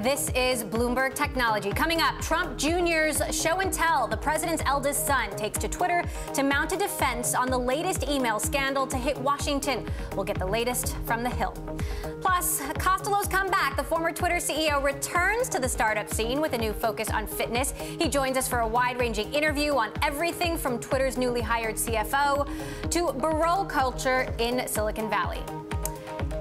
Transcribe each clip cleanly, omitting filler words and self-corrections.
This is Bloomberg Technology. Coming up, Trump Jr.'s show and tell. The president's eldest son takes to Twitter to mount a defense on the latest email scandal to hit Washington. We'll get the latest from the Hill. Plus, Costello's comeback. The former Twitter CEO returns to the startup scene with a new focus on fitness. He joins us for a wide-ranging interview on everything from Twitter's newly hired CFO to Baroque culture in Silicon Valley.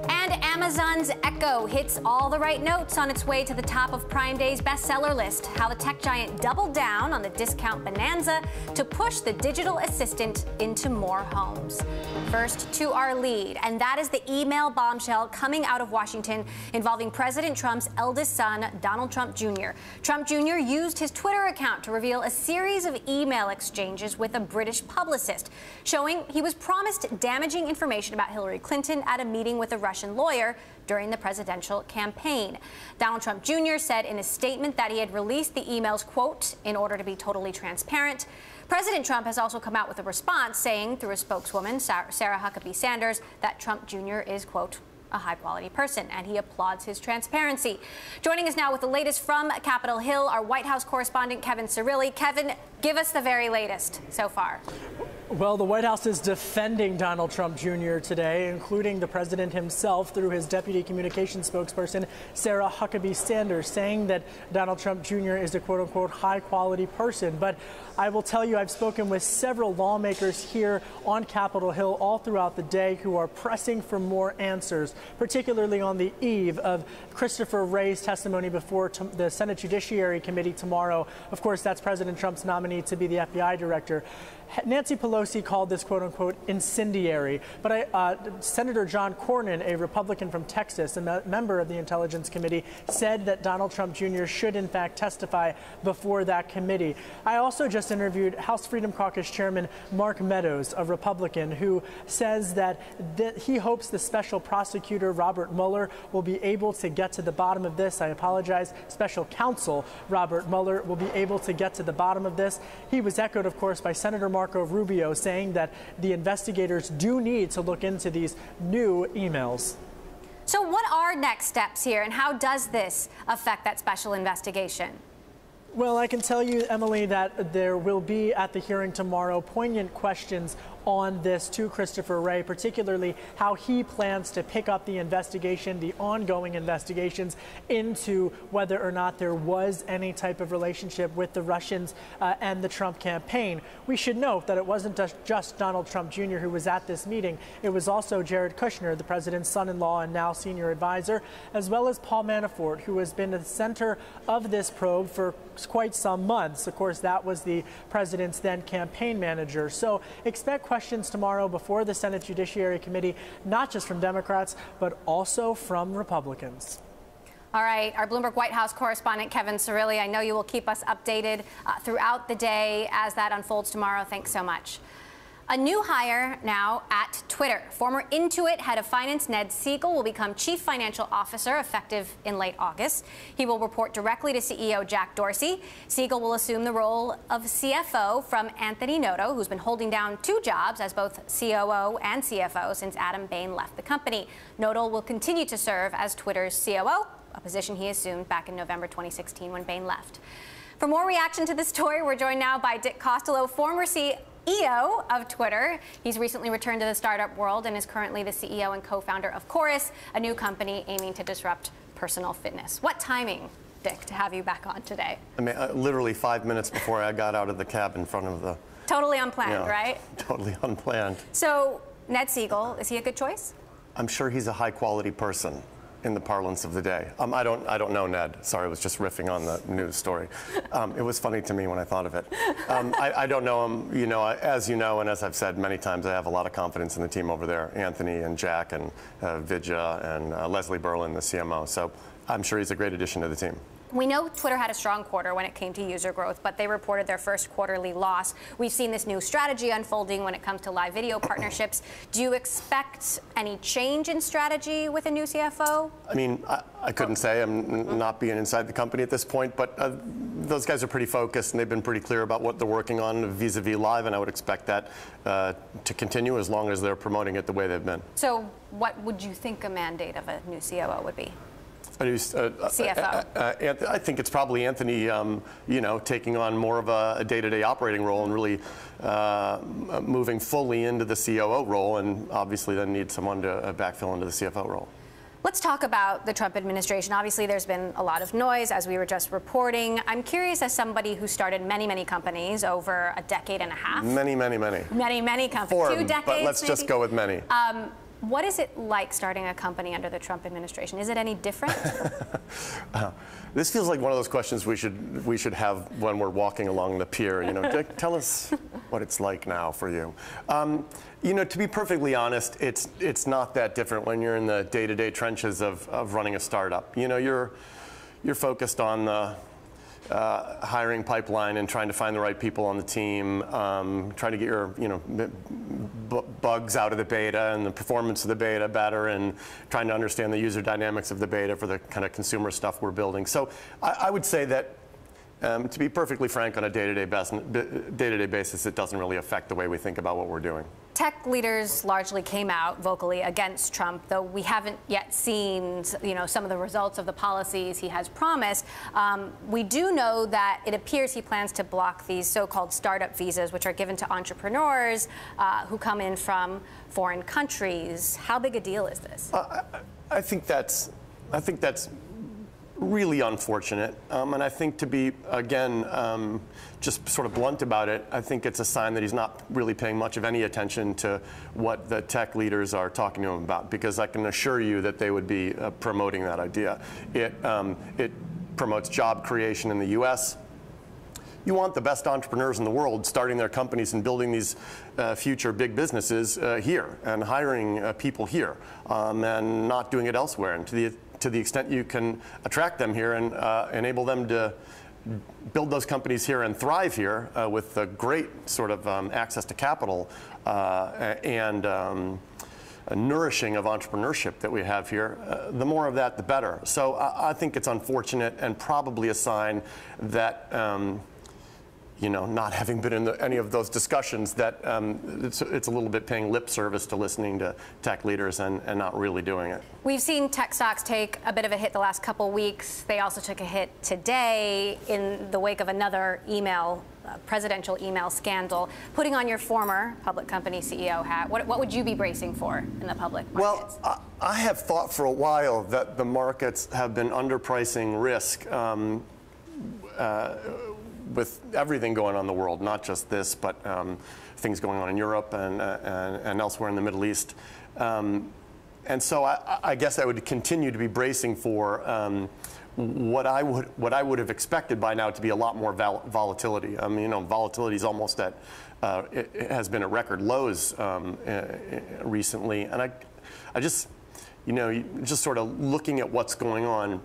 And Amazon's Echo hits all the right notes on its way to the top of Prime Day's bestseller list. How the tech giant doubled down on the discount bonanza to push the digital assistant into more homes. First to our lead, and that is the email bombshell coming out of Washington involving President Trump's eldest son, Donald Trump Jr. Trump Jr. used his Twitter account to reveal a series of email exchanges with a British publicist, showing he was promised damaging information about Hillary Clinton at a meeting with a Russian lawyer during the presidential campaign. Donald Trump Jr. said in a statement that he had released the emails, quote, in order to be totally transparent. President Trump has also come out with a response saying through a spokeswoman, Sarah Huckabee Sanders, that Trump Jr. is, quote, a high-quality person, and he applauds his transparency. Joining us now with the latest from Capitol Hill, our White House correspondent, Kevin Cirilli. Kevin, give us the very latest so far. Well, the White House is defending Donald Trump Jr. today, including the president himself through his deputy communications spokesperson, Sarah Huckabee Sanders, saying that Donald Trump Jr. is a quote-unquote high-quality person. But I will tell you, I've spoken with several lawmakers here on Capitol Hill all throughout the day who are pressing for more answers, particularly on the eve of Christopher Wray's testimony before the Senate Judiciary Committee tomorrow. Of course, that's President Trump's nominee to be the FBI director. Nancy Pelosi called this quote-unquote incendiary, but Senator John Cornyn, a Republican from Texas, a member of the Intelligence Committee, said that Donald Trump Jr. should in fact testify before that committee. I also just interviewed House Freedom Caucus Chairman Mark Meadows, a Republican, who says that he hopes the special prosecutor Robert Mueller will be able to get to the bottom of this. I apologize. Special counsel Robert Mueller will be able to get to the bottom of this. He was echoed, of course, by Senator Marco Rubio, saying that the investigators do need to look into these new emails. So what are next steps here, and how does this affect that special investigation? Well, I can tell you, Emily, that there will be at the hearing tomorrow poignant questions on this to Christopher Wray, particularly how he plans to pick up the investigation, the ongoing investigations into whether or not there was any type of relationship with the Russians and the Trump campaign. We should note that it wasn't just Donald Trump Jr. who was at this meeting. It was also Jared Kushner, the president's son-in-law and now senior advisor, as well as Paul Manafort, who has been at the center of this probe for quite some months. Of course, that was the president's then campaign manager. So expect questions tomorrow before the Senate Judiciary Committee, not just from Democrats, but also from Republicans. All right, our Bloomberg White House correspondent, Kevin Cirilli, I know you will keep us updated throughout the day as that unfolds tomorrow. Thanks so much. A new hire now at Twitter. Former Intuit head of finance Ned Siegel will become chief financial officer effective in late August. He will report directly to CEO Jack Dorsey. Siegel will assume the role of CFO from Anthony Noto, who's been holding down two jobs as both COO and CFO since Adam Bain left the company. Noto will continue to serve as Twitter's COO, a position he assumed back in November 2016 when Bain left. For more reaction to this story, we're joined now by Dick Costello, former CEO of Twitter. He's recently returned to the startup world and is currently the CEO and co-founder of Chorus, a new company aiming to disrupt personal fitness. What timing, Dick, to have you back on today? I mean, literally 5 minutes before I got out of the cab in front of the... Totally unplanned, right? Totally unplanned. So, Ned Siegel, is he a good choice? I'm sure he's a high-quality person in the parlance of the day. I don't know Ned. Sorry, I was just riffing on the news story. It was funny to me when I thought of it. I don't know him. You know, as you know, and as I've said many times, I have a lot of confidence in the team over there, Anthony and Jack and Vidya and Leslie Berlin, the CMO. So I'm sure he's a great addition to the team. We know Twitter had a strong quarter when it came to user growth, but they reported their first quarterly loss. We've seen this new strategy unfolding when it comes to live video partnerships. Do you expect any change in strategy with a new CFO? I mean, I couldn't say. I'm not being inside the company at this point, but those guys are pretty focused and they've been pretty clear about what they're working on vis-a-vis live, and I would expect that to continue as long as they're promoting it the way they've been. So what would you think a mandate of a new COO would be? CFO. I think it's probably Anthony, taking on more of a day-to-day operating role and really moving fully into the COO role, and obviously then need someone to backfill into the CFO role. Let's talk about the Trump administration. Obviously, there's been a lot of noise, as we were just reporting. I'm curious, as somebody who started many, many companies over a decade and a half. Many companies. 2 decades, but let's just go with many. What is it like starting a company under the Trump administration? Is it any different? This feels like one of those questions we should have when we're walking along the pier. Tell us what it's like now for you. To be perfectly honest, it's not that different when you're in the day-to-day trenches of running a startup. You're focused on the hiring pipeline and trying to find the right people on the team, trying to get your bugs out of the beta and the performance of the beta better, and trying to understand the user dynamics of the beta for the kind of consumer stuff we're building. So I would say that, to be perfectly frank, on a day-to-day basis, it doesn't really affect the way we think about what we're doing. Tech leaders largely came out vocally against Trump, though we haven't yet seen, some of the results of the policies he has promised. We do know that it appears he plans to block these so-called startup visas, which are given to entrepreneurs who come in from foreign countries. How big a deal is this? I think that's really unfortunate, and I think, to be, again, just sort of blunt about it, I think it's a sign that he's not really paying much of any attention to what the tech leaders are talking to him about, because I can assure you that they would be promoting that idea. It promotes job creation in the U.S. You want the best entrepreneurs in the world starting their companies and building these future big businesses here, and hiring people here, and not doing it elsewhere. And to the extent you can attract them here and enable them to build those companies here and thrive here with a great sort of access to capital and a nourishing of entrepreneurship that we have here, the more of that, the better. So I think it's unfortunate and probably a sign that not having been in any of those discussions, that it's a little bit paying lip service to listening to tech leaders and not really doing it. We've seen tech stocks take a bit of a hit the last couple weeks. They also took a hit today in the wake of another presidential email scandal. Putting on your former public company CEO hat, what would you be bracing for in the public markets? Well, I have thought for a while that the markets have been underpricing risk. With everything going on in the world, not just this, but things going on in Europe and elsewhere in the Middle East. And so I guess I would continue to be bracing for what I would have expected by now to be a lot more volatility. Volatility is almost at it has been at record lows recently, and I just just sort of looking at what's going on.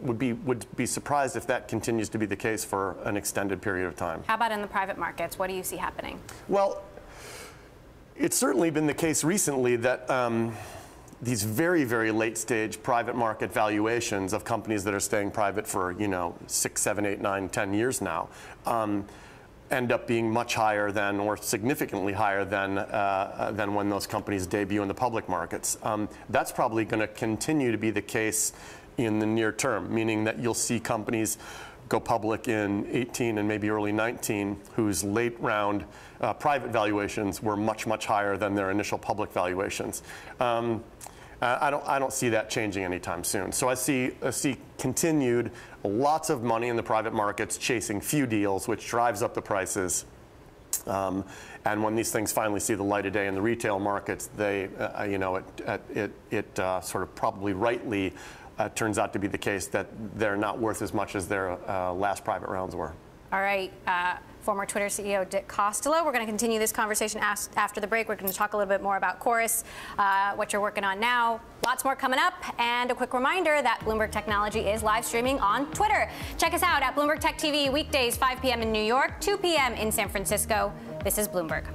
Would be surprised if that continues to be the case for an extended period of time. How about in the private markets? What do you see happening? Well, it's certainly been the case recently that these very, very late stage private market valuations of companies that are staying private for 6, 7, 8, 9, 10 years now end up being much higher than, or significantly higher than when those companies debut in the public markets. That's probably going to continue to be the case in the near term, meaning that you'll see companies go public in 18 and maybe early 19 whose late round private valuations were much, much higher than their initial public valuations. I don't see that changing anytime soon. So I see continued lots of money in the private markets chasing few deals, which drives up the prices. And when these things finally see the light of day in the retail markets, they, it sort of probably rightly turns out to be the case that they're not worth as much as their last private rounds were. All right. Former Twitter CEO Dick Costolo. We're going to continue this conversation after the break. We're going to talk a little bit more about Chorus, what you're working on now. Lots more coming up. And a quick reminder that Bloomberg Technology is live streaming on Twitter. Check us out at Bloomberg Tech TV weekdays, 5 p.m. in New York, 2 p.m. in San Francisco. This is Bloomberg.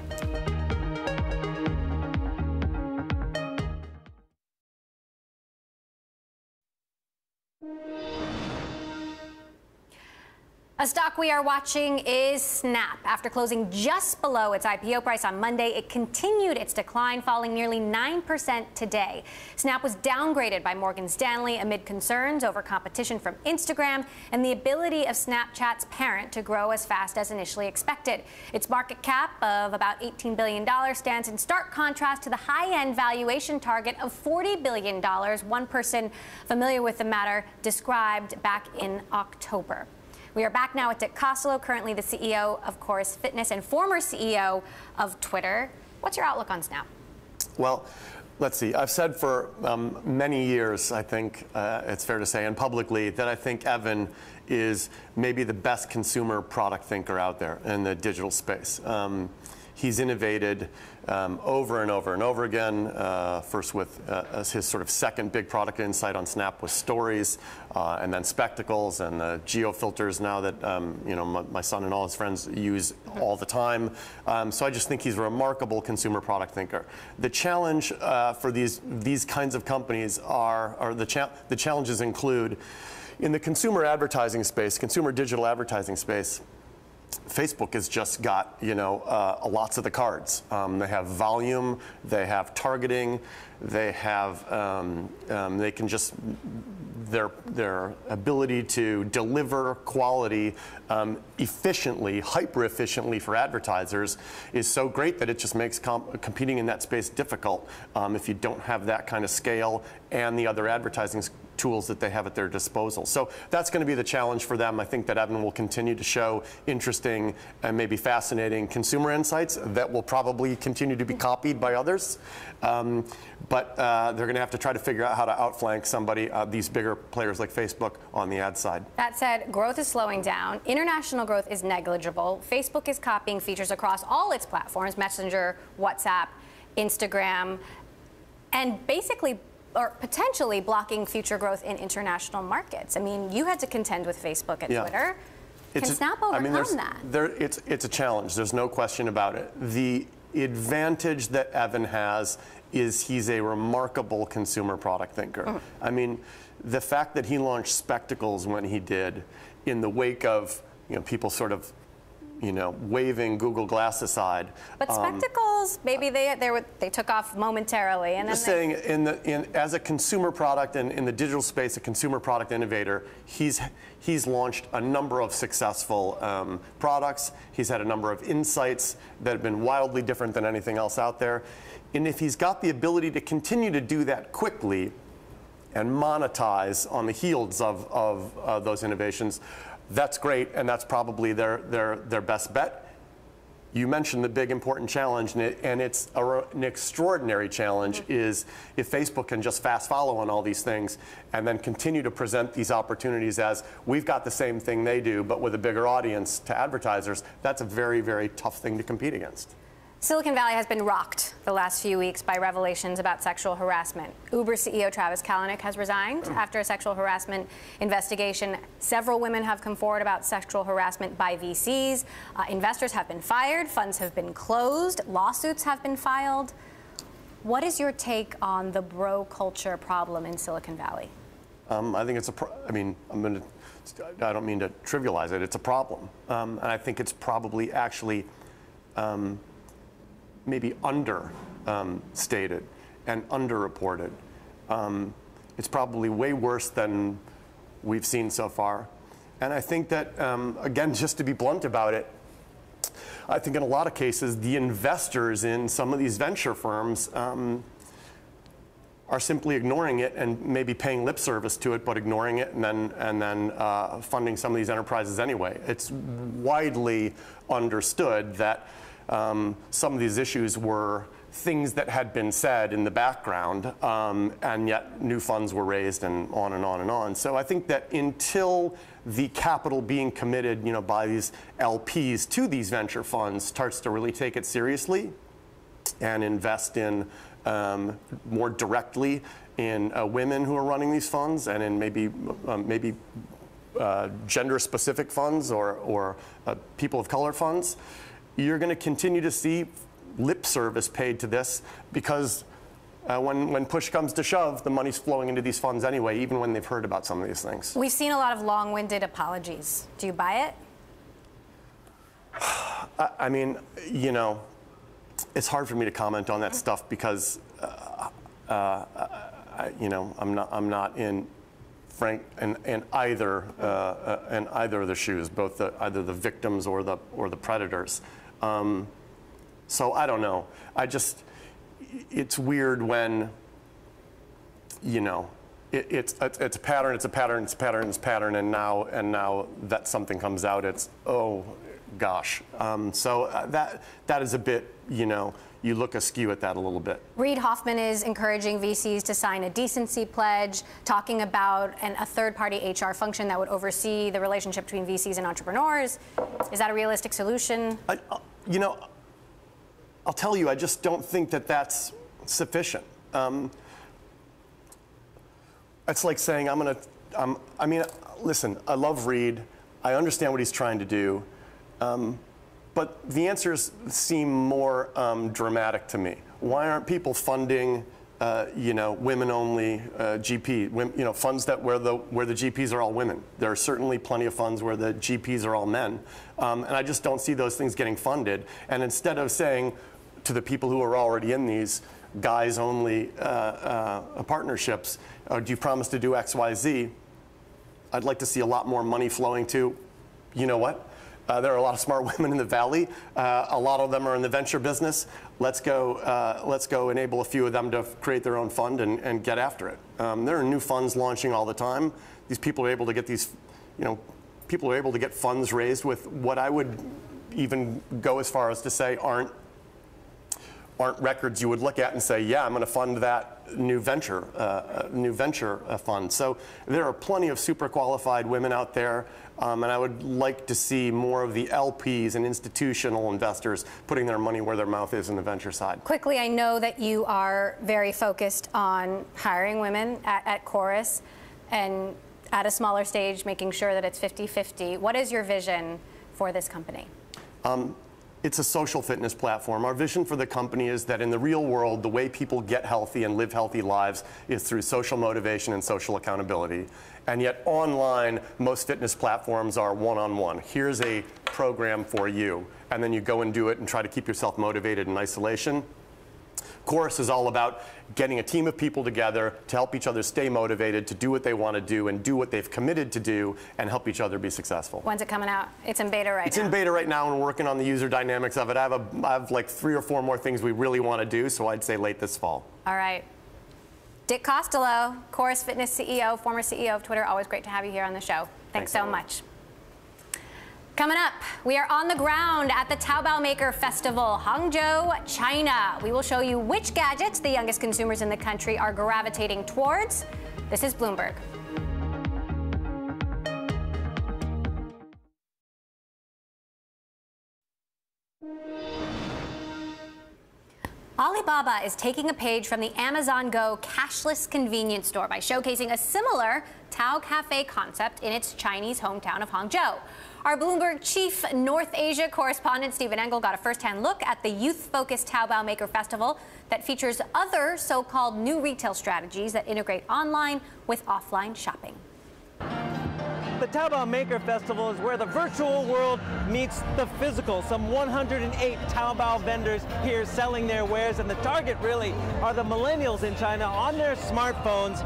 A stock we are watching is Snap. After closing just below its IPO price on Monday, it continued its decline, falling nearly 9% today. Snap was downgraded by Morgan Stanley amid concerns over competition from Instagram and the ability of Snapchat's parent to grow as fast as initially expected. Its market cap of about $18 billion stands in stark contrast to the high-end valuation target of $40 billion, one person familiar with the matter described back in October. We are back now with Dick Costolo, currently the CEO of Chorus Fitness and former CEO of Twitter. What's your outlook on Snap? Well, let's see. I've said for many years, I think it's fair to say, and publicly, that I think Evan is maybe the best consumer product thinker out there in the digital space. He's innovated over and over and over again. First with his sort of second big product insight on Snap was Stories, and then Spectacles and the geo filters now that my son and all his friends use all the time. So I just think he's a remarkable consumer product thinker. The challenge for these kinds of companies the challenges include in the consumer advertising space, consumer digital advertising space. Facebook has just got, lots of the cards. They have volume, they have targeting, they have, they can just, their ability to deliver quality efficiently, hyper efficiently for advertisers is so great that it just makes competing in that space difficult if you don't have that kind of scale and the other advertising tools that they have at their disposal. So that's going to be the challenge for them. I think that Evan will continue to show interesting and maybe fascinating consumer insights that will probably continue to be copied by others. But they're going to have to try to figure out how to outflank somebody, these bigger players like Facebook, on the ad side. That said, growth is slowing down. International growth is negligible. Facebook is copying features across all its platforms, Messenger, WhatsApp, Instagram, and basically or potentially blocking future growth in international markets. I mean, you had to contend with Facebook and Twitter. Can Snap overcome that? It's a challenge. There's no question about it. The advantage that Evan has is he's a remarkable consumer product thinker. I mean, the fact that he launched Spectacles when he did, in the wake of people sort of waving Google Glass aside. But Spectacles, maybe they took off momentarily, and then just saying, as a consumer product and in the digital space, a consumer product innovator, he's launched a number of successful products. He's had a number of insights that have been wildly different than anything else out there. And if he's got the ability to continue to do that quickly and monetize on the heels of those innovations, that's great, and that's probably their best bet. You mentioned the big important challenge, and it's an extraordinary challenge, is if Facebook can just fast follow on all these things and then continue to present these opportunities as we've got the same thing they do, but with a bigger audience to advertisers, that's a very, very tough thing to compete against. Silicon Valley has been rocked the last few weeks by revelations about sexual harassment. Uber CEO Travis Kalanick has resigned after a sexual harassment investigation. Several women have come forward about sexual harassment by VCs. Investors have been fired, funds have been closed, lawsuits have been filed. What is your take on the bro culture problem in Silicon Valley? I think it's I don't mean to trivialize it. It's a problem, and I think it's probably actually maybe understated and underreported. It's probably way worse than we've seen so far. And I think that, again, just to be blunt about it, I think in a lot of cases, the investors in some of these venture firms are simply ignoring it and maybe paying lip service to it, but ignoring it and then funding some of these enterprises anyway. It's widely understood that some of these issues were things that had been said in the background, and yet new funds were raised and on and on and on. So I think that until the capital being committed, by these LPs to these venture funds starts to really take it seriously and invest in more directly in women who are running these funds and in maybe gender-specific funds or people of color funds, you're going to continue to see lip service paid to this because when push comes to shove, the money's flowing into these funds anyway, even when they've heard about some of these things. We've seen a lot of long-winded apologies. Do you buy it? I mean, it's hard for me to comment on that stuff because, I'm not in frank in either of the shoes, both either the victims or the predators. So I don't know. It's weird when, it's a pattern, and now that something comes out, it's, oh gosh. So that is a bit, you look askew at that a little bit. Reid Hoffman is encouraging VCs to sign a decency pledge, talking about a third-party HR function that would oversee the relationship between VCs and entrepreneurs. Is that a realistic solution? I'll tell you, I just don't think that that's sufficient. It's like saying listen, I love Reid. I understand what he's trying to do. But the answers seem more dramatic to me. Why aren't people funding, women-only GP, funds where the GPs are all women? There are certainly plenty of funds where the GPs are all men, and I just don't see those things getting funded. And instead of saying to the people who are already in these guys-only partnerships, do you promise to do X, Y, Z? I'd like to see a lot more money flowing to, you know what? There are a lot of smart women in the Valley. A lot of them are in the venture business. Let's go enable a few of them to create their own fund and get after it. There are new funds launching all the time. These people are able to get people are able to get funds raised with what I would even go as far as to say aren't records you would look at and say, yeah, I'm going to fund that new venture fund. So there are plenty of super qualified women out there, and I would like to see more of the LPs and institutional investors putting their money where their mouth is in the venture side. Quickly, I know that you are very focused on hiring women at Chorus and at a smaller stage, making sure that it's 50-50. What is your vision for this company? It's a social fitness platform. Our vision for the company is that in the real world, the way people get healthy and live healthy lives is through social motivation and social accountability. And yet online, most fitness platforms are one-on-one. Here's a program for you. And then you go and do it and try to keep yourself motivated in isolation. Chorus is all about getting a team of people together to help each other stay motivated, to do what they want to do and do what they've committed to do and help each other be successful. When's it coming out? It's in beta right now. It's in beta right now and we're working on the user dynamics of it. I have like 3 or 4 more things we really want to do, so I'd say late this fall. All right. Dick Costello, Chorus Fitness CEO, former CEO of Twitter. Always great to have you here on the show. Thanks so much. Coming up, we are on the ground at the Taobao Maker Festival, Hangzhou, China. We will show you which gadgets the youngest consumers in the country are gravitating towards. This is Bloomberg. Alibaba is taking a page from the Amazon Go cashless convenience store by showcasing a similar Tao Cafe concept in its Chinese hometown of Hangzhou. Our Bloomberg chief North Asia correspondent Stephen Engel got a first-hand look at the youth-focused Taobao Maker Festival that features other so-called new retail strategies that integrate online with offline shopping. The Taobao Maker Festival is where the virtual world meets the physical. Some 108 Taobao vendors here selling their wares, and the target really are the millennials in China on their smartphones,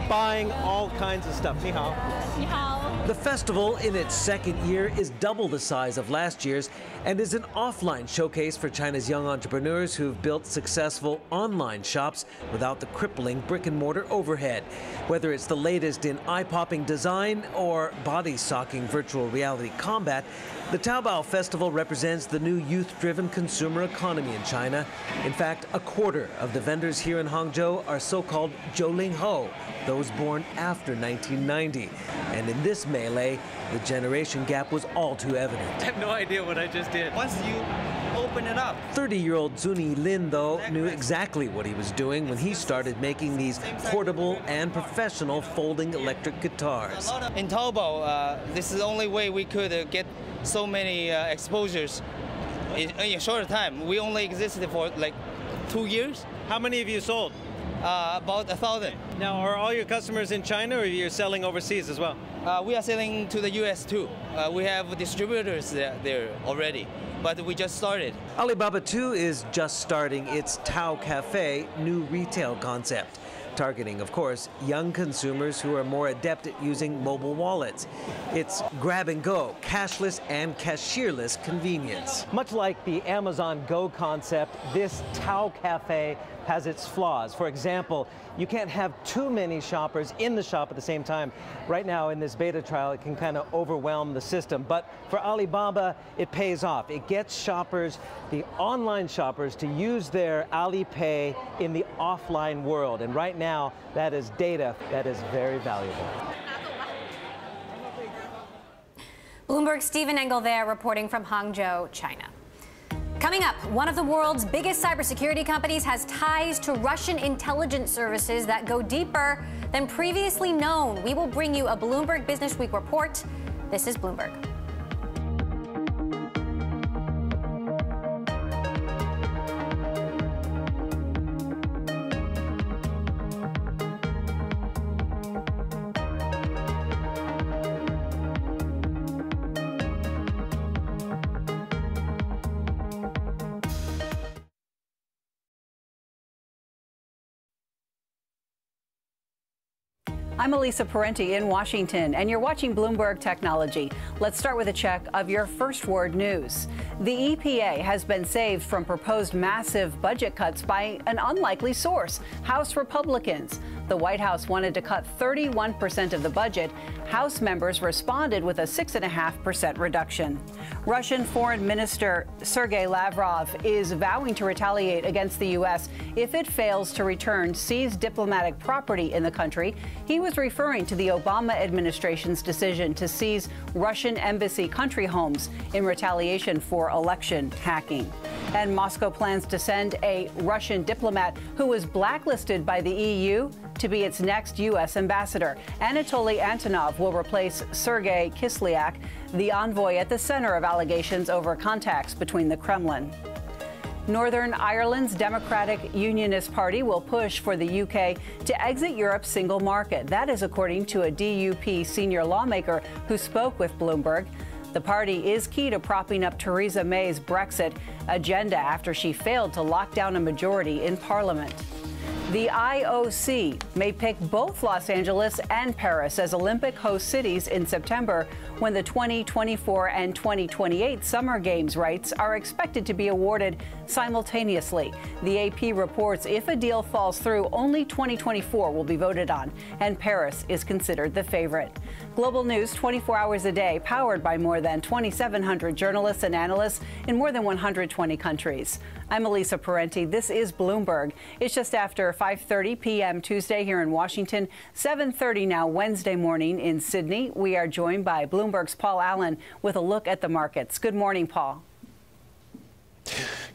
buying all kinds of stuff. Ni hao. Ni hao. The festival, in its second year, is double the size of last year's and is an offline showcase for China's young entrepreneurs who've built successful online shops without the crippling brick-and-mortar overhead. Whether it's the latest in eye-popping design or body-socking virtual reality combat, the Taobao Festival represents the new youth-driven consumer economy in China. In fact, a quarter of the vendors here in Hangzhou are so-called 90后, those born after 1990. And in this melee, the generation gap was all too evident. I have no idea what I just did. Once you open it up. 30-year-old Zuni Lin, though, knew exactly what he was doing when he started making these portable and professional folding electric guitars. In Taobao, this is the only way we could get so many exposures in a short time. We only existed for like 2 years. How many have you sold? About 1,000. Now, are all your customers in China, or you're selling overseas as well? We are selling to the US too. We have distributors there already, but we just started. Alibaba too is just starting its Tao Cafe new retail concept, targeting, of course, young consumers who are more adept at using mobile wallets. It's grab and go, cashless and cashierless convenience. Much like the Amazon Go concept, this Tao Cafe has its flaws. For example, you can't have too many shoppers in the shop at the same time. Right now in this beta trial, it can kind of overwhelm the system. But for Alibaba, it pays off. It gets shoppers, the online shoppers, to use their Alipay in the offline world. And right now, that is data that is very valuable. Bloomberg's Stephen Engel there reporting from Hangzhou, China. Coming up, one of the world's biggest cybersecurity companies has ties to Russian intelligence services that go deeper than previously known. We will bring you a Bloomberg Business Week report. This is Bloomberg. I'm Elisa Parenti in Washington, and you're watching Bloomberg Technology. Let's start with a check of your first word news. The EPA has been saved from proposed massive budget cuts by an unlikely source, House Republicans. The White House wanted to cut 31% of the budget. House members responded with a 6.5% reduction. Russian Foreign Minister Sergei Lavrov is vowing to retaliate against the U.S. if it fails to return seized diplomatic property in the country. He was referring to the Obama administration's decision to seize Russian embassy country homes in retaliation for election hacking. And Moscow plans to send a Russian diplomat who was blacklisted by the EU to be its next U.S. ambassador. Anatoly Antonov will replace Sergei Kislyak, the envoy at the center of allegations over contacts between the Kremlin. Northern Ireland's Democratic Unionist Party will push for the UK to exit Europe's single market. That is according to a DUP senior lawmaker who spoke with Bloomberg. The party is key to propping up Theresa May's Brexit agenda after she failed to lock down a majority in Parliament. The IOC may pick both Los Angeles and Paris as Olympic host cities in September, when the 2024 and 2028 Summer Games rights are expected to be awarded simultaneously. The AP reports if a deal falls through, only 2024 will be voted on, and Paris is considered the favorite. Global news 24 hours a day, powered by more than 2,700 journalists and analysts in more than 120 countries. I'm Elisa Parenti. This is Bloomberg. It's just after 5:30 p.m. Tuesday here in Washington, 7:30 now Wednesday morning in Sydney. We are joined by Bloomberg's Paul Allen with a look at the markets. Good morning, Paul.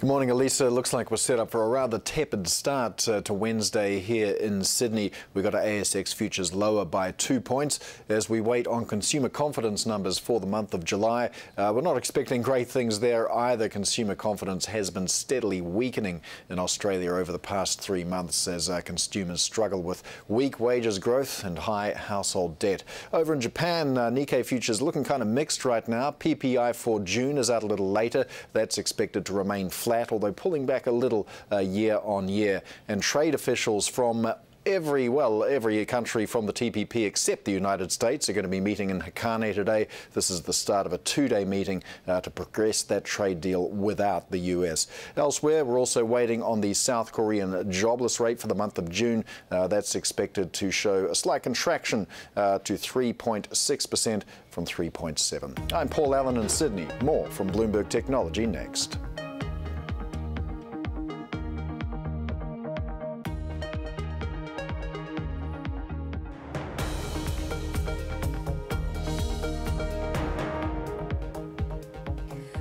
Good morning, Elisa. Looks like we're set up for a rather tepid start to Wednesday here in Sydney. We got our ASX futures lower by 2 points as we wait on consumer confidence numbers for the month of July. We're not expecting great things there either. Consumer confidence has been steadily weakening in Australia over the past 3 months as consumers struggle with weak wages growth and high household debt. Over in Japan, Nikkei futures looking kind of mixed right now. PPI for June is out a little later. That's expected to remain flat, although pulling back a little year on year. And trade officials from Every country from the TPP except the United States are going to be meeting in Hakane today. This is the start of a two-day meeting to progress that trade deal without the US. Elsewhere, we're also waiting on the South Korean jobless rate for the month of June. That's expected to show a slight contraction to 3.6% from 3.7%. I'm Paul Allen in Sydney. More from Bloomberg Technology next.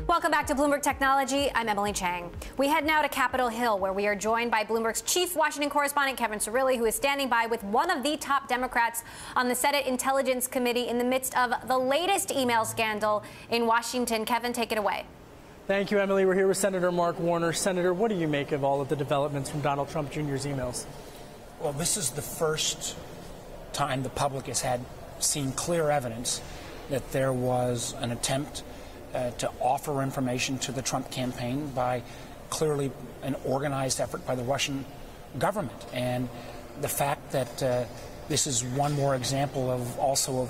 Welcome back to Bloomberg Technology. I'm Emily Chang. We head now to Capitol Hill, where we are joined by Bloomberg's chief Washington correspondent, Kevin Cirilli, who is standing by with one of the top Democrats on the Senate Intelligence Committee in the midst of the latest email scandal in Washington. Kevin, take it away. Thank you, Emily. We're here with Senator Mark Warner. Senator, what do you make of all of the developments from Donald Trump Jr.'s emails? Well, this is the first time the public has seen clear evidence that there was an attempt to offer information to the Trump campaign by clearly an organized effort by the Russian government. And the fact that this is one more example of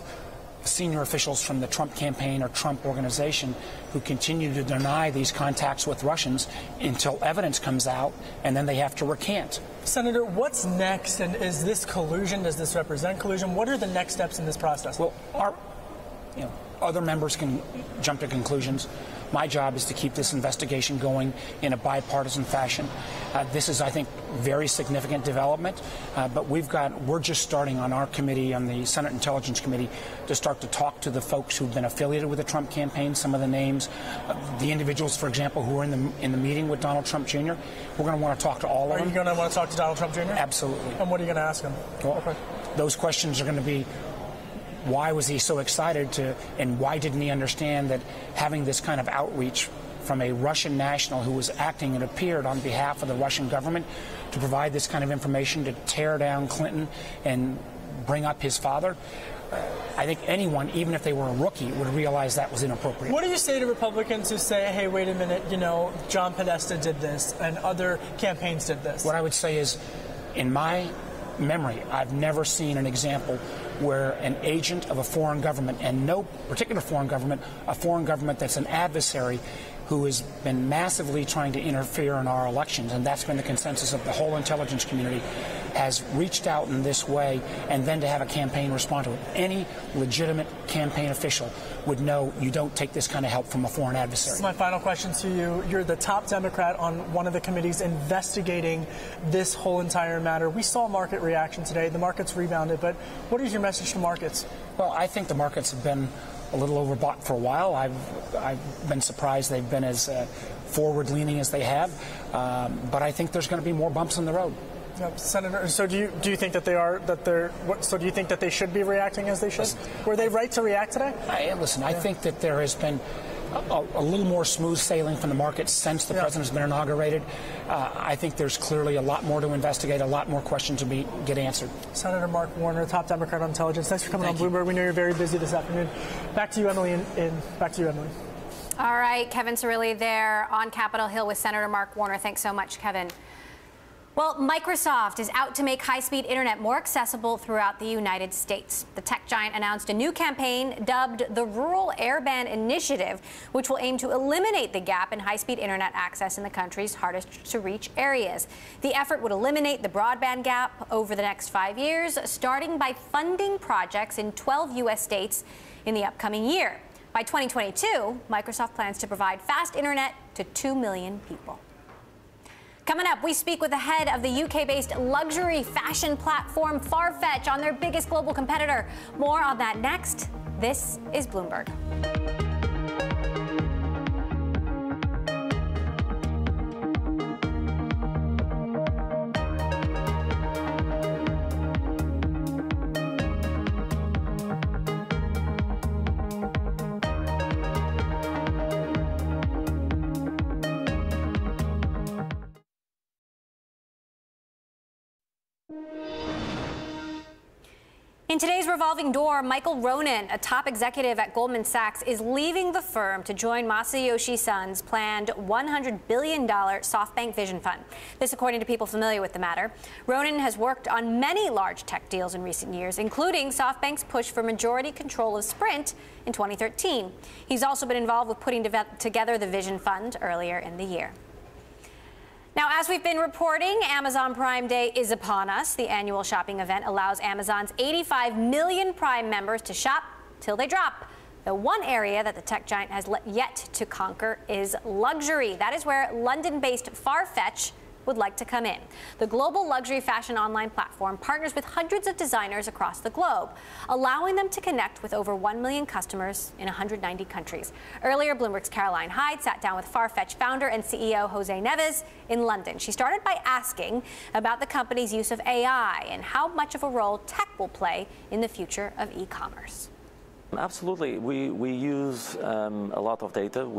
senior officials from the Trump campaign or Trump organization who continue to deny these contacts with Russians until evidence comes out, and then they have to recant. Senator, what's next? And is this collusion? Does this represent collusion? What are the next steps in this process? Well, other members can jump to conclusions. My job is to keep this investigation going in a bipartisan fashion. This is, I think, very significant development, but we're just starting on our committee, on the Senate Intelligence Committee, to start to talk to the folks who've been affiliated with the Trump campaign, some of the names, the individuals, for example, who were in the meeting with Donald Trump Jr. We're going to want to talk to all of them. Are you going to want to talk to Donald Trump Jr.? Absolutely. And what are you going to ask him? Well, those questions are going to be, why was he so excited and why didn't he understand that having this kind of outreach from a Russian national who was acting, it appeared, on behalf of the Russian government to provide this kind of information to tear down Clinton and bring up his father? I think anyone, even if they were a rookie, would realize that was inappropriate. What do you say to Republicans who say, hey, wait a minute, John Podesta did this and other campaigns did this? What I would say is, in my memory, I've never seen an example where an agent of a foreign government, and no particular foreign government, a foreign government that's an adversary who has been massively trying to interfere in our elections, and that's been the consensus of the whole intelligence community, has reached out in this way, and then to have a campaign respond to it. Any legitimate campaign official would know you don't take this kind of help from a foreign adversary. This is my final question to you. You're the top Democrat on one of the committees investigating this whole entire matter. We saw market reaction today. The markets rebounded, but what is your message to markets? Well, I think the markets have been a little overbought for a while. I've been surprised they've been as forward-leaning as they have, but I think there's going to be more bumps in the road. Senator, so do you think that they are, so do you think that they should be reacting as they should? Were they right to react today? I think that there has been a little more smooth sailing from the market since the president's been inaugurated. I think there's clearly a lot more to investigate, a lot more questions to get answered. Senator Mark Warner, top Democrat on intelligence. Thanks for coming on Bloomberg. We know you're very busy this afternoon. Back to you, Emily. Back to you, Emily. All right, Kevin Cirilli there on Capitol Hill with Senator Mark Warner. Thanks so much, Kevin. Well, Microsoft is out to make high-speed internet more accessible throughout the United States. The tech giant announced a new campaign dubbed the Rural Airband Initiative, which will aim to eliminate the gap in high-speed internet access in the country's hardest-to-reach areas. The effort would eliminate the broadband gap over the next 5 years, starting by funding projects in 12 U.S. states in the upcoming year. By 2022, Microsoft plans to provide fast internet to 2 million people. Coming up, we speak with the head of the UK-based luxury fashion platform Farfetch on their biggest global competitor. More on that next. This is Bloomberg. In today's revolving door, Michael Ronan, a top executive at Goldman Sachs, is leaving the firm to join Masayoshi Son's planned $100 billion SoftBank Vision Fund. This, according to people familiar with the matter. Ronan has worked on many large tech deals in recent years, including SoftBank's push for majority control of Sprint in 2013. He's also been involved with putting together the Vision Fund earlier in the year. Now, as we've been reporting, Amazon Prime Day is upon us. The annual shopping event allows Amazon's 85 million Prime members to shop till they drop. The one area that the tech giant has yet to conquer is luxury. That is where London-based Farfetch would like to come in. The global luxury fashion online platform partners with hundreds of designers across the globe, allowing them to connect with over 1 million customers in 190 countries. Earlier, Bloomberg's Caroline Hyde sat down with Farfetch founder and CEO Jose Neves in London. She started by asking about the company's use of AI and how much of a role tech will play in the future of e-commerce. Absolutely. We use a lot of data.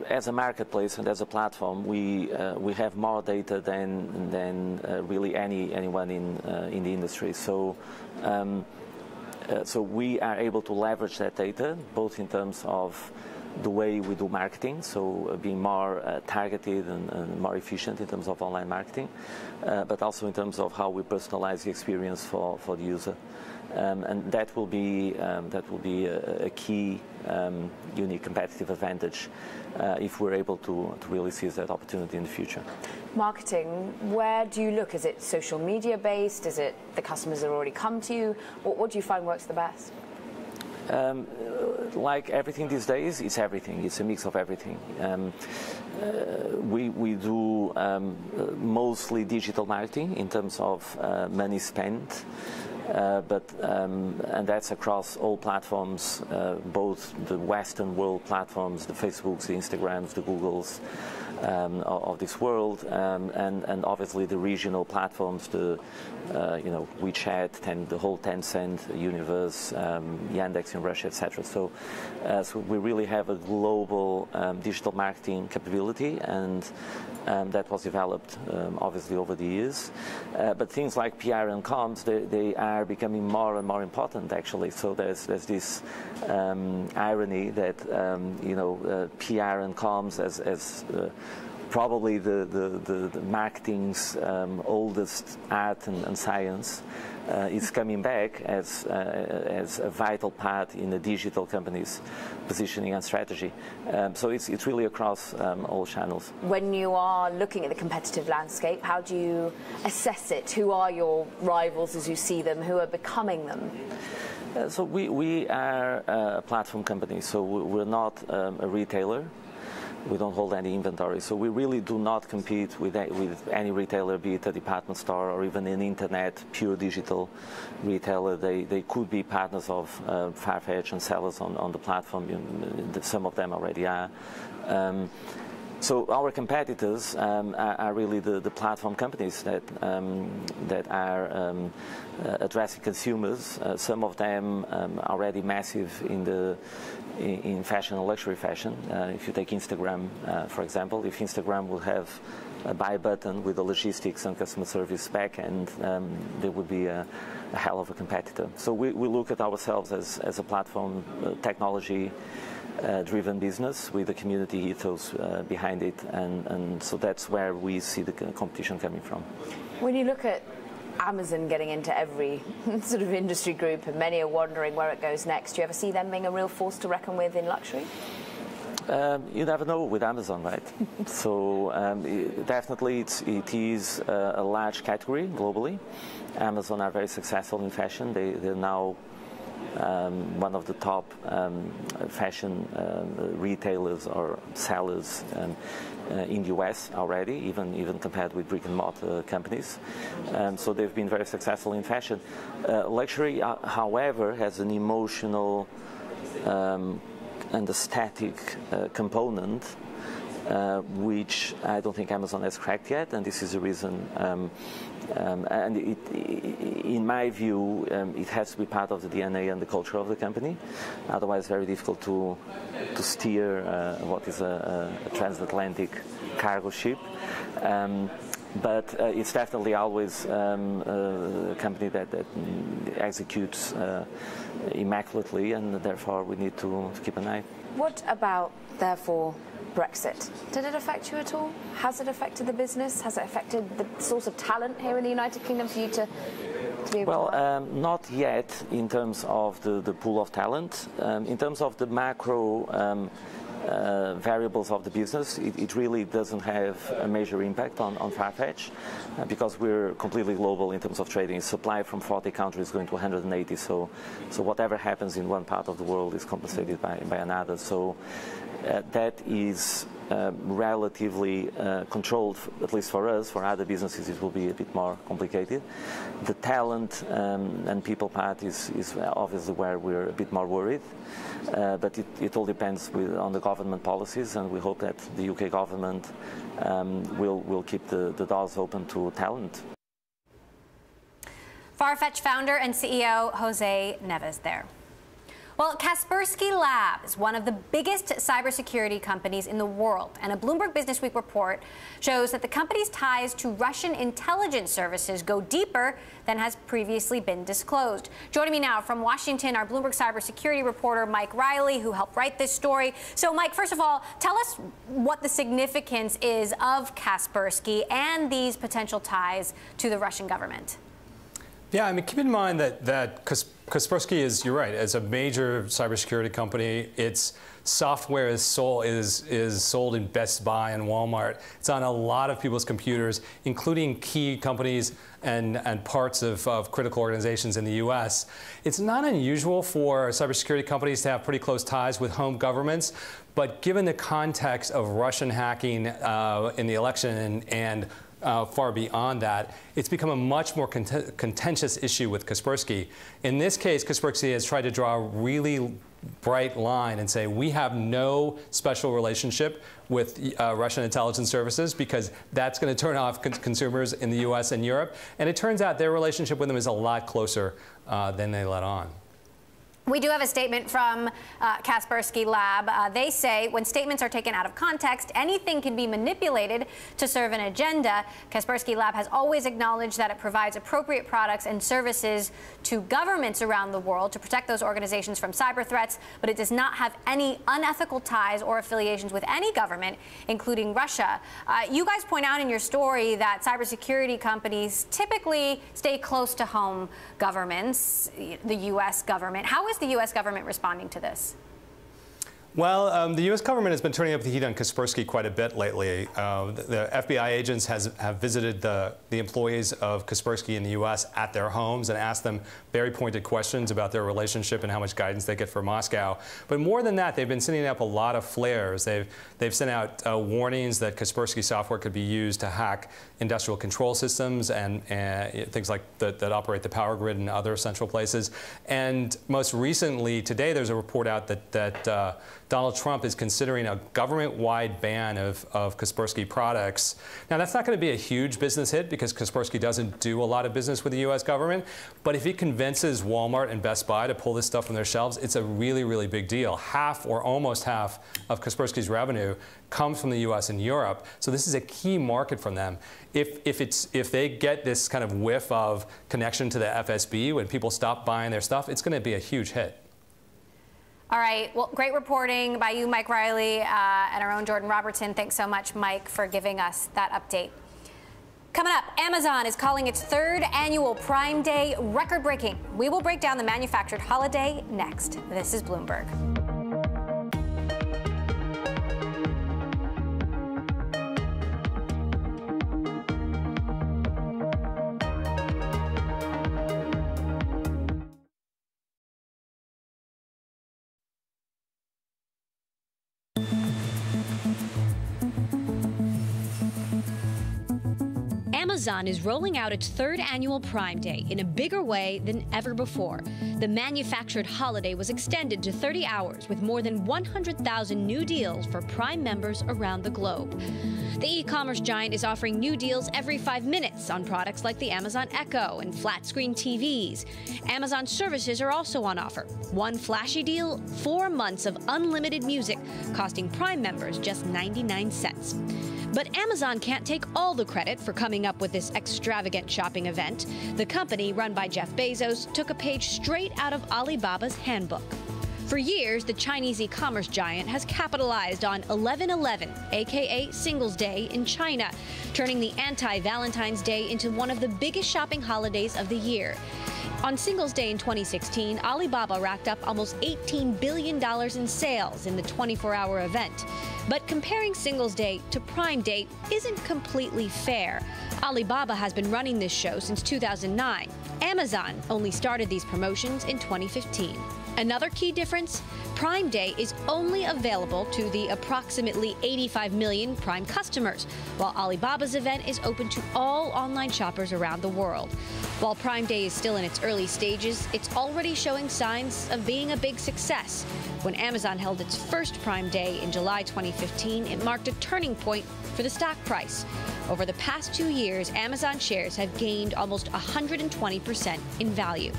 As a marketplace and as a platform, we have more data than really anyone in the industry. So we are able to leverage that data both in terms of the way we do marketing, so being more targeted and more efficient in terms of online marketing, but also in terms of how we personalize the experience for the user. And that will be a key unique competitive advantage if we're able to really seize that opportunity in the future. Marketing, where do you look? Is it social media based? Is it the customers that already come to you? What do you find works the best? Like everything these days, it's everything. It's a mix of everything. We do mostly digital marketing in terms of money spent. And that's across all platforms, both the Western world platforms, the Facebooks, the Instagrams, the Googles of this world, and obviously the regional platforms, the WeChat, the whole Tencent universe, Yandex in Russia, etc. So we really have a global digital marketing capability, and that was developed obviously over the years. But things like PR and comms, they are becoming more and more important actually. So there's this irony that PR and comms as probably the marketing's oldest art and science is coming back as a vital part in the digital company's positioning and strategy. So it's really across all channels. When you are looking at the competitive landscape, how do you assess it? Who are your rivals as you see them? Who are becoming them? So we are a platform company, so we're not a retailer. We don't hold any inventory, so we really do not compete with any retailer, be it a department store or even an internet, pure digital retailer. They could be partners of Farfetch and sellers on the platform. Some of them already are. So our competitors are really the platform companies that are addressing consumers. Some of them already massive in fashion and luxury fashion. If you take Instagram, for example, if Instagram will have a buy button with the logistics and customer service back end, there would be a hell of a competitor. So we look at ourselves as a platform technology driven business with the community ethos behind it, and so that's where we see the competition coming from. When you look at Amazon getting into every sort of industry group, and many are wondering where it goes next, do you ever see them being a real force to reckon with in luxury? You never know with Amazon, right? So definitely it is a large category globally. Amazon are very successful in fashion. They're now one of the top fashion retailers or sellers in the US already, even compared with brick and mortar companies. So they've been very successful in fashion. Luxury, however, has an emotional and aesthetic component, which I don't think Amazon has cracked yet, and this is the reason. And in my view, it has to be part of the DNA and the culture of the company. Otherwise, very difficult to steer what is a transatlantic cargo ship. but it's definitely always a company that executes immaculately, and therefore we need to keep an eye. What about, therefore, Brexit? Did it affect you at all? Has it affected the business? Has it affected the source of talent here in the United Kingdom for you to be able to... Not yet in terms of the pool of talent. In terms of the macro variables of the business, it really doesn't have a major impact on Farfetch because we're completely global in terms of trading. Supply from 40 countries going to 180, so whatever happens in one part of the world is compensated by another. So that is relatively controlled, at least for us. For other businesses it will be a bit more complicated. The talent and people part is obviously where we're a bit more worried, but it all depends on the government policies, and we hope that the UK government will keep the doors open to talent. Farfetch founder and CEO Jose Neves there. Well, Kaspersky Lab is one of the biggest cybersecurity companies in the world, and a Bloomberg Businessweek report shows that the company's ties to Russian intelligence services go deeper than has previously been disclosed. Joining me now from Washington, our Bloomberg cybersecurity reporter, Mike Riley, who helped write this story. So, Mike, first of all, tell us what the significance is of Kaspersky and these potential ties to the Russian government. Yeah, I mean, keep in mind that Kaspersky is, you're right, as a major cybersecurity company, its software is sold in Best Buy and Walmart. It's on a lot of people's computers, including key companies and parts of critical organizations in the U.S. It's not unusual for cybersecurity companies to have pretty close ties with home governments, but given the context of Russian hacking in the election and far beyond that, it's become a much more contentious issue with Kaspersky. In this case, Kaspersky has tried to draw a really bright line and say we have no special relationship with Russian intelligence services because that's going to turn off consumers in the U.S. and Europe. And it turns out their relationship with them is a lot closer than they let on. We do have a statement from Kaspersky Lab. They say when statements are taken out of context, anything can be manipulated to serve an agenda. Kaspersky Lab has always acknowledged that it provides appropriate products and services to governments around the world to protect those organizations from cyber threats, but it does not have any unethical ties or affiliations with any government, including Russia. You guys point out in your story that cybersecurity companies typically stay close to home governments, the U.S. government. How is the U.S. government responding to this? Well, the U.S. government has been turning up the heat on Kaspersky quite a bit lately. The FBI agents have visited the employees of Kaspersky in the U.S. at their homes and asked them very pointed questions about their relationship and how much guidance they get from Moscow. But more than that, they've been sending up a lot of flares. They've sent out warnings that Kaspersky software could be used to hack industrial control systems and things like that operate the power grid and other central places. And most recently, today, there's a report out that Donald Trump is considering a government-wide ban of Kaspersky products. Now, that's not going to be a huge business hit because Kaspersky doesn't do a lot of business with the U.S. government. But if he convinces Walmart and Best Buy to pull this stuff from their shelves, it's a really, really big deal. Half or almost half of Kaspersky's revenue comes from the U.S. and Europe. So this is a key market from them. If they get this kind of whiff of connection to the FSB, when people stop buying their stuff, it's going to be a huge hit. All right. Well, great reporting by you, Mike Riley, and our own Jordan Robertson. Thanks so much, Mike, for giving us that update. Coming up, Amazon is calling its third annual Prime Day record-breaking. We will break down the manufactured holiday next. This is Bloomberg. Amazon is rolling out its third annual Prime Day in a bigger way than ever before. The manufactured holiday was extended to 30 hours with more than 100,000 new deals for Prime members around the globe. The e-commerce giant is offering new deals every 5 minutes on products like the Amazon Echo and flat-screen TVs. Amazon services are also on offer. One flashy deal, 4 months of unlimited music, costing Prime members just 99 cents. But Amazon can't take all the credit for coming up with this extravagant shopping event. The company, run by Jeff Bezos, took a page straight out of Alibaba's handbook. For years, the Chinese e-commerce giant has capitalized on 11/11, aka Singles Day, in China, turning the anti-Valentine's Day into one of the biggest shopping holidays of the year. On Singles Day in 2016, Alibaba racked up almost $18 billion in sales in the 24-hour event. But comparing Singles Day to Prime Day isn't completely fair. Alibaba has been running this show since 2009. Amazon only started these promotions in 2015. Another key difference, Prime Day is only available to the approximately 85 million Prime customers, while Alibaba's event is open to all online shoppers around the world. While Prime Day is still in its early stages, it's already showing signs of being a big success. When Amazon held its first Prime Day in July 2015, it marked a turning point for the stock price. Over the past 2 years, Amazon shares have gained almost 120% in value.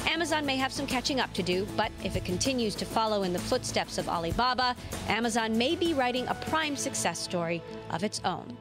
Amazon may have some catching up to do, but if it continues to follow in the footsteps of Alibaba, Amazon may be writing a Prime success story of its own.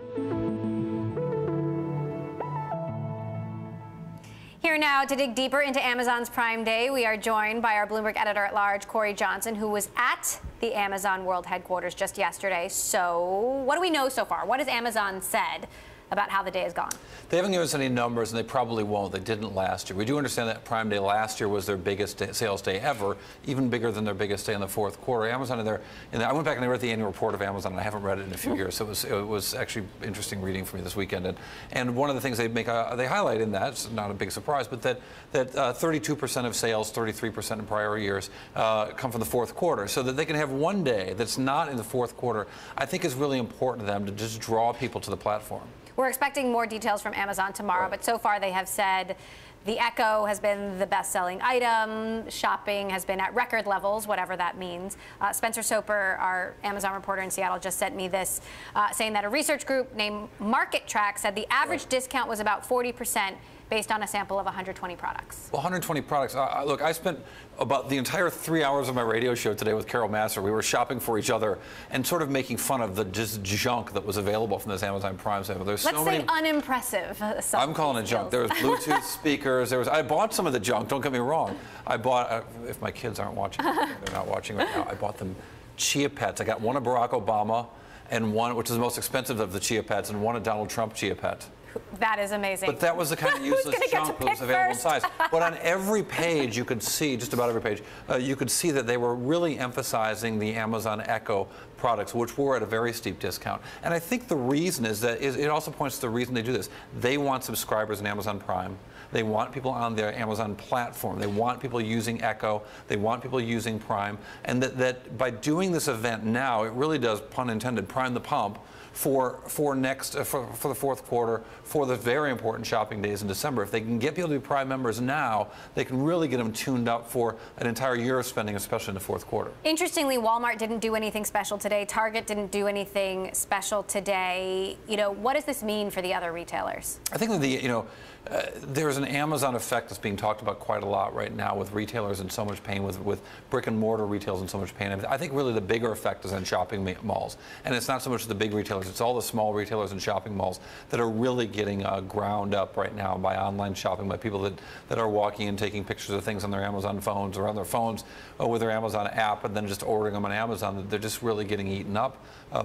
Here now to dig deeper into Amazon's Prime Day, we are joined by our Bloomberg editor-at-large, Corey Johnson, who was at the Amazon World Headquarters just yesterday. So what do we know so far? What has Amazon said about how the day has gone? They haven't given us any numbers, and they probably won't. They didn't last year. We do understand that Prime Day last year was their biggest sales day ever, even bigger than their biggest day in the fourth quarter. Amazon, I went back and I read the annual report of Amazon, and I haven't read it in a few years, so it was actually interesting reading for me this weekend. And one of the things they highlight in that, it's not a big surprise, but that 32% of sales, 33% in prior years, come from the fourth quarter. So that they can have one day that's not in the fourth quarter, I think is really important to them to just draw people to the platform. We're expecting more details from Amazon tomorrow, but so far they have said the Echo has been the best-selling item. Shopping has been at record levels, whatever that means. Spencer Soper, our Amazon reporter in Seattle, just sent me this, saying that a research group named Market Track said the average discount was about 40%. Based on a sample of 120 products. Well, 120 products. Look, I spent about the entire 3 hours of my radio show today with Carol Massar. We were shopping for each other and sort of making fun of the just junk that was available from this Amazon Prime sale. There's Let's say unimpressive. I'm calling it junk. There was Bluetooth speakers. I bought some of the junk. Don't get me wrong. I bought. If my kids aren't watching, they're not watching right now. I bought them Chia Pets. I got one of Barack Obama and one, which is the most expensive of the Chia Pets, and one of Donald Trump Chia Pet. That is amazing. But that was the kind of useless junk that was available in size. But on every page, you could see, just about every page, you could see that they were really emphasizing the Amazon Echo products, which were at a very steep discount. And I think the reason is that it also points to the reason they do this. They want subscribers in Amazon Prime. They want people on their Amazon platform. They want people using Echo. They want people using Prime. And that by doing this event now, it really does, pun intended, prime the pump for the fourth quarter, for the very important shopping days in December. If they can get people to be Prime members now, they can really get them tuned up for an entire year of spending, especially in the fourth quarter. Interestingly, Walmart didn't do anything special today. Target didn't do anything special today. You know, what does this mean for the other retailers? I think that there's an Amazon effect that's being talked about quite a lot right now, with retailers in so much pain, with brick and mortar retailers in so much pain. I think really the bigger effect is on shopping malls. And it's not so much the big retailers, it's all the small retailers and shopping malls that are really getting ground up right now by online shopping, by people that are walking and taking pictures of things on their Amazon phones or on their phones with their Amazon app and then just ordering them on Amazon. They're just really getting eaten up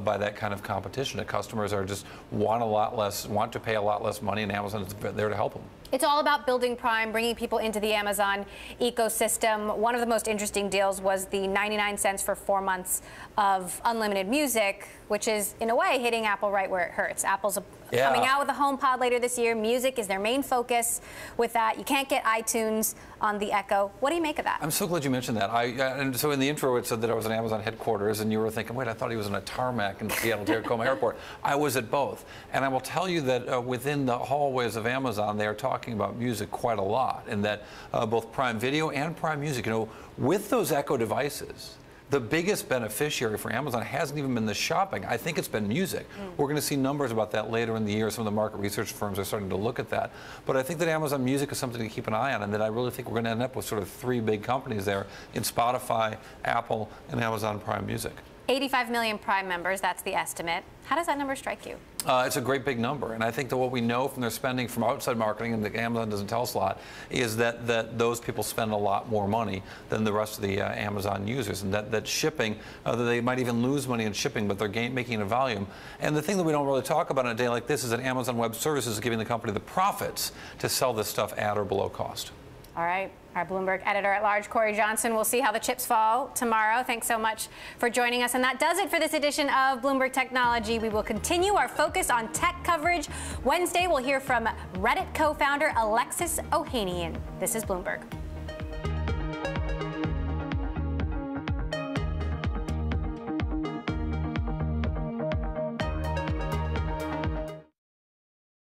by that kind of competition. The customers are just want to pay a lot less money, and Amazon is there to help them. It's all about building Prime, bringing people into the Amazon ecosystem. One of the most interesting deals was the 99 cents for 4 months of unlimited music, which is, in a way, hitting Apple right where it hurts. Apple's coming out with a HomePod later this year. Music is their main focus with that. You can't get iTunes on the Echo. What do you make of that? I'm so glad you mentioned that. And so in the intro, it said that I was at Amazon headquarters, and you were thinking, wait, I thought he was in a tarmac in Seattle Tacoma Airport. I was at both. And I will tell you that within the hallways of Amazon, they are talking about music quite a lot, and that both Prime Video and Prime Music, with those Echo devices, the biggest beneficiary for Amazon hasn't even been the shopping. I think it's been music. We're going to see numbers about that later in the year. Some of the market research firms are starting to look at that. But I think that Amazon Music is something to keep an eye on, and that I really think we're going to end up with sort of 3 big companies there in Spotify, Apple, and Amazon Prime Music. 85 million Prime members, that's the estimate. How does that number strike you? It's a great big number, and I think that what we know from their spending from outside marketing, and Amazon doesn't tell us a lot, is that those people spend a lot more money than the rest of the Amazon users, and that shipping, that they might even lose money in shipping, but they're making a volume. And the thing that we don't really talk about on a day like this is that Amazon Web Services is giving the company the profits to sell this stuff at or below cost. All right. Our Bloomberg editor-at-large, Corey Johnson. We'll see how the chips fall tomorrow. Thanks so much for joining us. And that does it for this edition of Bloomberg Technology. We will continue our focus on tech coverage. Wednesday, we'll hear from Reddit co-founder Alexis Ohanian. This is Bloomberg.